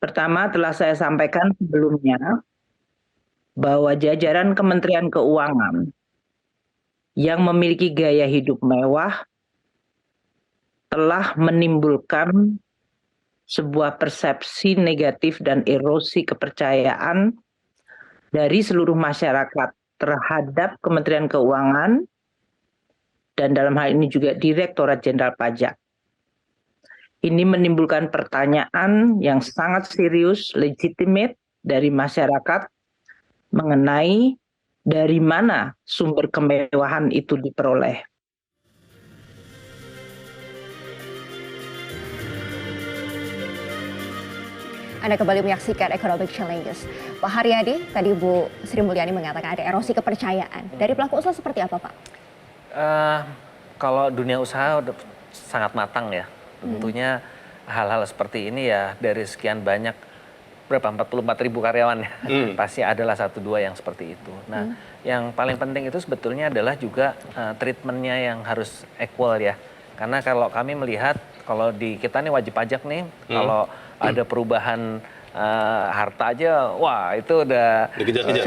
Pertama, telah saya sampaikan sebelumnya bahwa jajaran Kementerian Keuangan yang memiliki gaya hidup mewah telah menimbulkan sebuah persepsi negatif dan erosi kepercayaan dari seluruh masyarakat terhadap Kementerian Keuangan dan dalam hal ini juga Direktorat Jenderal Pajak. Ini menimbulkan pertanyaan yang sangat serius, legitimate dari masyarakat mengenai dari mana sumber kemewahan itu diperoleh. Anda kembali menyaksikan Economic Challenges. Pak Haryadi, tadi Bu Sri Mulyani mengatakan ada erosi kepercayaan. Dari pelaku usaha seperti apa, Pak? Kalau dunia usaha udah sangat matang ya. Tentunya hal-hal seperti ini ya dari sekian banyak, berapa, 44.000 karyawan ya. Pasti adalah 1-2 yang seperti itu. Nah, yang paling penting itu sebetulnya adalah juga treatmentnya yang harus equal ya. Karena kalau kami melihat, kalau di kita nih wajib pajak nih, kalau ada perubahan harta aja, wah itu udah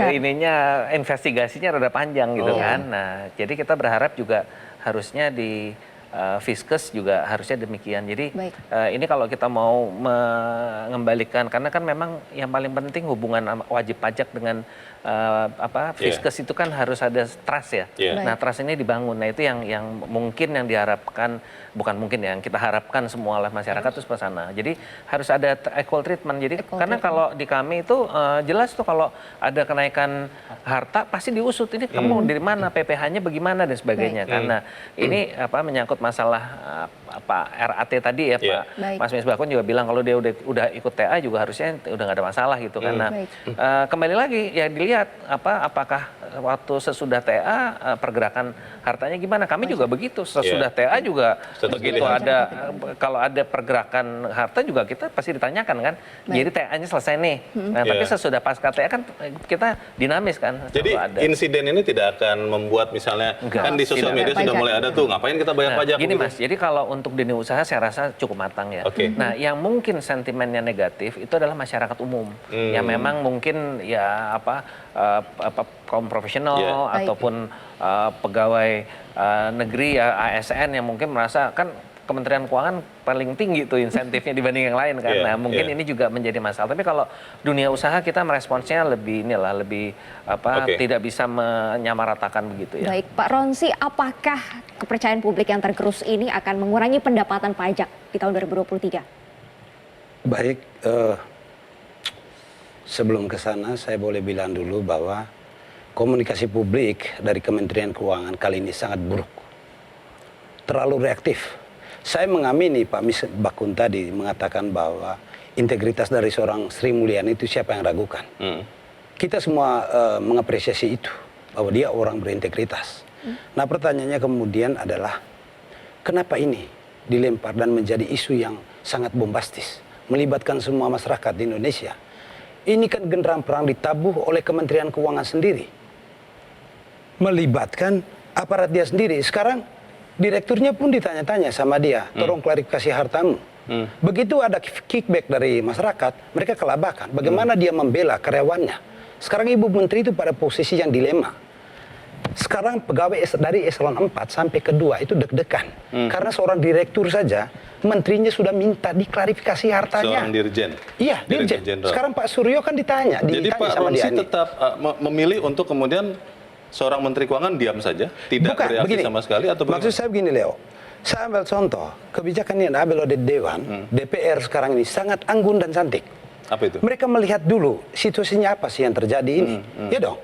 ininya investigasinya rada panjang gitu kan. Nah, jadi kita berharap juga harusnya di Fiskes juga harusnya demikian. Jadi ini kalau kita mau mengembalikan, karena kan memang yang paling penting hubungan wajib pajak dengan Fiskes itu kan harus ada trust ya. Nah, trust ini dibangun. Nah, itu yang mungkin yang diharapkan, bukan mungkin ya, yang kita harapkan semua oleh masyarakat itu ke sana. Jadi harus ada equal treatment. Jadi karena kalau di kami itu jelas tuh kalau ada kenaikan harta pasti diusut, ini kamu dari mana, PPh-nya bagaimana dan sebagainya. Karena ini menyangkut masalah RAT tadi ya, Pak Mas Misbakun juga bilang kalau dia udah ikut TA juga harusnya udah nggak ada masalah gitu. Karena kembali lagi ya dilihat apakah waktu sesudah TA pergerakan hartanya gimana. Kami juga begitu, sesudah TA juga begitu ada, kalau ada pergerakan harta juga kita pasti ditanyakan kan. Jadi TA-nya selesai nih. Nah, tapi sesudah pasca TA kan kita dinamis kan. Jadi insiden ini tidak akan membuat misalnya kan di sosial media sudah mulai ada tuh ngapain kita bayar pajak. Gini Mas, jadi kalau untuk dunia usaha saya rasa cukup matang ya. Nah, yang mungkin sentimennya negatif itu adalah masyarakat umum yang memang mungkin ya kaum profesional ataupun pegawai negeri ya, ASN yang mungkin merasa kan Kementerian Keuangan paling tinggi tuh insentifnya dibanding yang lain kan. Nah, mungkin ini juga menjadi masalah. Tapi kalau dunia usaha kita meresponsnya lebih tidak bisa menyamaratakan begitu ya. Baik, Pak Ronsi, apakah kepercayaan publik yang tergerus ini akan mengurangi pendapatan pajak di tahun 2023? Baik, sebelum ke sana saya boleh bilang dulu bahwa komunikasi publik dari Kementerian Keuangan kali ini sangat buruk. Terlalu reaktif. Saya mengamini Pak Misbakun tadi mengatakan bahwa integritas dari seorang Sri Mulyani itu siapa yang ragukan. Kita semua mengapresiasi itu, bahwa dia orang berintegritas. Nah, pertanyaannya kemudian adalah kenapa ini dilempar dan menjadi isu yang sangat bombastis, melibatkan semua masyarakat di Indonesia. Ini kan genderang perang ditabuh oleh Kementerian Keuangan sendiri, melibatkan aparat dia sendiri. Sekarang direkturnya pun ditanya-tanya sama dia, tolong klarifikasi hartamu. Begitu ada kickback dari masyarakat, mereka kelabakan. Bagaimana dia membela karyawannya? Sekarang Ibu Menteri itu pada posisi yang dilema. Sekarang pegawai dari eselon 4 sampai ke-2 itu deg-degan. Karena seorang direktur saja, menterinya sudah minta diklarifikasi hartanya. Seorang dirjen? Iya, dirjen. Sekarang Pak Suryo kan ditanya. Jadi Pak Ronsi tetap memilih untuk kemudian seorang Menteri Keuangan diam saja, tidak bereaksi sama sekali, atau bagaimana? Maksud saya begini, Leo. Saya ambil contoh, kebijakan yang diambil oleh Dewan, DPR sekarang ini sangat anggun dan cantik. Apa itu? Mereka melihat dulu situasinya apa sih yang terjadi ini. Ya dong.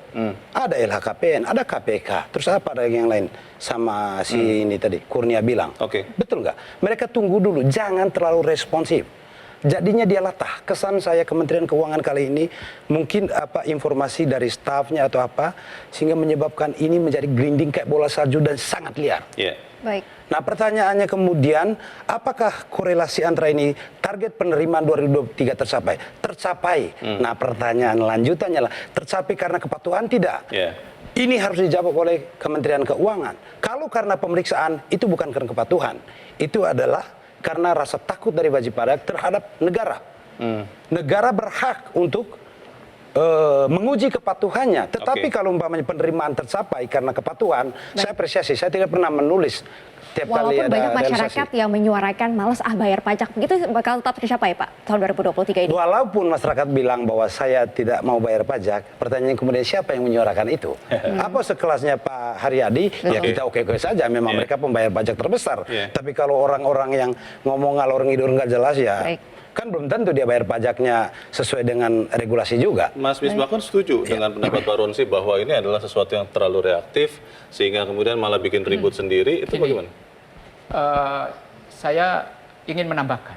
Ada LHKPN, ada KPK, terus apa ada yang lain sama si ini tadi, Kurnia bilang. Betul nggak? Mereka tunggu dulu, jangan terlalu responsif. Jadinya dia latah. Kesan saya Kementerian Keuangan kali ini mungkin informasi dari stafnya atau apa sehingga menyebabkan ini menjadi gelinding kayak bola salju dan sangat liar. Baik. Nah, pertanyaannya kemudian apakah korelasi antara ini target penerimaan 2023 tercapai? Tercapai. Nah, pertanyaan lanjutannya lah, tercapai karena kepatuhan tidak? Ini harus dijawab oleh Kementerian Keuangan. Kalau karena pemeriksaan itu bukan karena kepatuhan, itu adalah karena rasa takut dari wajib pajak terhadap negara. Negara berhak untuk menguji kepatuhannya. Tetapi kalau umpamanya penerimaan tercapai karena kepatuhan, saya apresiasi. Saya tidak pernah menulis tiap kali Walaupun ada banyak masyarakat realisasi. yang menyuarakan malas bayar pajak, begitu bakal tetap tercapai Pak tahun 2023 ini. Walaupun masyarakat bilang bahwa saya tidak mau bayar pajak, pertanyaan kemudian siapa yang menyuarakan itu? Apa sekelasnya Pak Haryadi? Ya kita oke-oke saja, memang mereka pembayar pajak terbesar. Tapi kalau orang-orang yang ngomong ngalor ngidul nggak jelas ya, Baik. kan belum tentu dia bayar pajaknya sesuai dengan regulasi juga. Mas Misbakun setuju dengan pendapat Pak Ronsi bahwa ini adalah sesuatu yang terlalu reaktif sehingga kemudian malah bikin ribut sendiri. Itu Gini, bagaimana? Saya ingin menambahkan,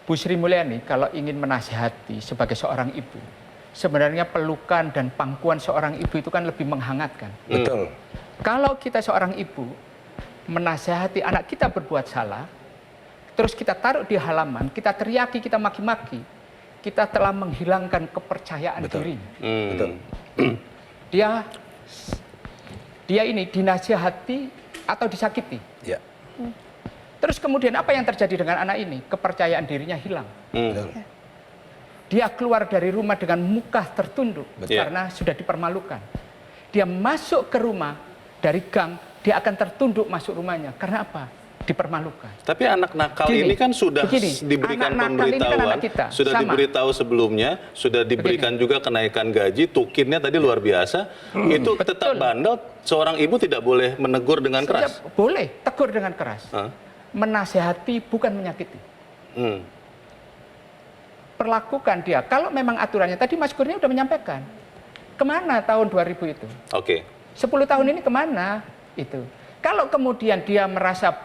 Bu Sri Mulyani kalau ingin menasihati sebagai seorang ibu, sebenarnya pelukan dan pangkuan seorang ibu itu kan lebih menghangatkan. Betul. Kalau kita seorang ibu menasihati anak kita berbuat salah, terus kita taruh di halaman, kita teriaki, kita maki-maki, kita telah menghilangkan kepercayaan dirinya. Betul. Dia ini dinasihati atau disakiti. Ya. Terus kemudian apa yang terjadi dengan anak ini? Kepercayaan dirinya hilang. Betul. Dia keluar dari rumah dengan muka tertunduk Betul. karena sudah dipermalukan. Dia masuk ke rumah dari gang, dia akan tertunduk masuk rumahnya. Karena apa? Dipermalukan. Tapi anak nakal Begini, ini kan sudah begini, diberikan anak nakal ini kan pemberitahuan, anak kita, sudah sama. diberitahu sebelumnya, sudah diberikan juga kenaikan gaji, tukinnya tadi luar biasa. Itu tetap bandel, seorang ibu tidak boleh menegur dengan keras. Boleh, tegur dengan keras. Hah? Menasehati bukan menyakiti. Hmm. Perlakukan dia. Kalau memang aturannya, tadi Mas Kurnia sudah menyampaikan. Kemana tahun 2000 itu? Oke. 10 tahun ini kemana? Itu. Kalau kemudian dia merasa,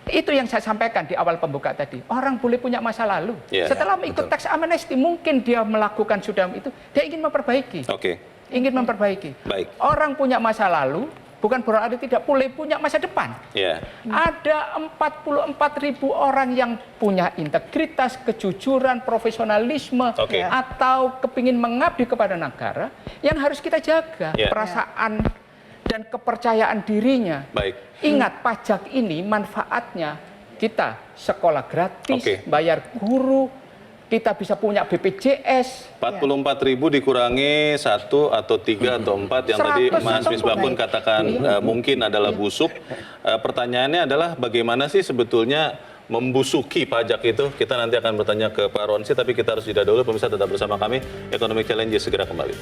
itu yang saya sampaikan di awal pembuka tadi, orang boleh punya masa lalu. Yeah. Setelah ikut tax amnesty, mungkin dia melakukan sudah itu, dia ingin memperbaiki. Oke. Ingin memperbaiki. Baik. Orang punya masa lalu, bukan berarti tidak boleh punya masa depan. Ya. Ada 44.000 orang yang punya integritas, kejujuran, profesionalisme, Oke. atau kepingin mengabdi kepada negara, yang harus kita jaga Ya. perasaan dan kepercayaan dirinya. Baik. Ingat, pajak ini manfaatnya kita sekolah gratis, Oke. bayar guru, kita bisa punya BPJS. 44.000 dikurangi 1 atau 3 atau 4 yang tadi 100 Mas atau Misbakun baik. katakan mungkin adalah busuk. Pertanyaannya adalah bagaimana sih sebetulnya membusuki pajak itu? Kita nanti akan bertanya ke Pak Ronsi, tapi kita harus jeda dulu. Pemirsa tetap bersama kami. Economic Challenge segera kembali.